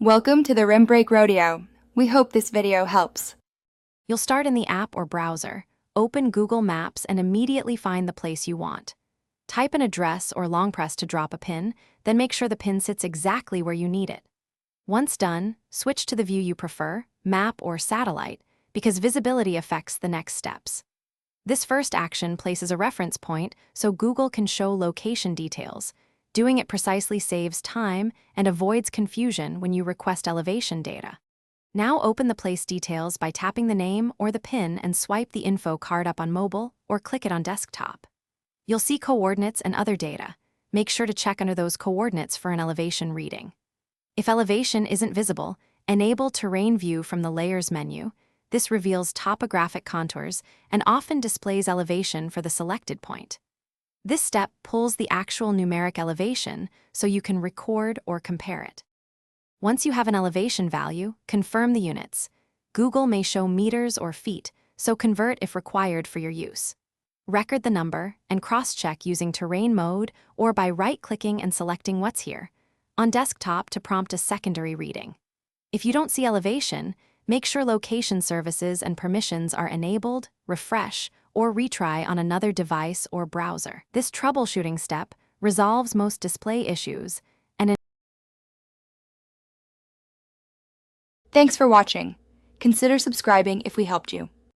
Welcome to the Rim Break Rodeo. We hope this video helps. You'll start in the app or browser, open Google Maps, and immediately find the place you want. Type an address or long press to drop a pin, then make sure the pin sits exactly where you need it. Once done, switch to the view you prefer, map or satellite, because visibility affects the next steps. This first action places a reference point so Google can show location details. Doing it precisely saves time and avoids confusion when you request elevation data. Now open the place details by tapping the name or the pin and swipe the info card up on mobile or click it on desktop. You'll see coordinates and other data. Make sure to check under those coordinates for an elevation reading. If elevation isn't visible, enable Terrain View from the Layers menu. This reveals topographic contours and often displays elevation for the selected point. This step pulls the actual numeric elevation so you can record or compare it. Once you have an elevation value, confirm the units. Google may show meters or feet, so convert if required for your use. Record the number and cross-check using Terrain mode or by right-clicking and selecting What's Here on desktop to prompt a secondary reading. If you don't see elevation, make sure location services and permissions are enabled, refresh, or retry on another device or browser. This troubleshooting step resolves most display issues and Thanks for watching. Consider subscribing if we helped you.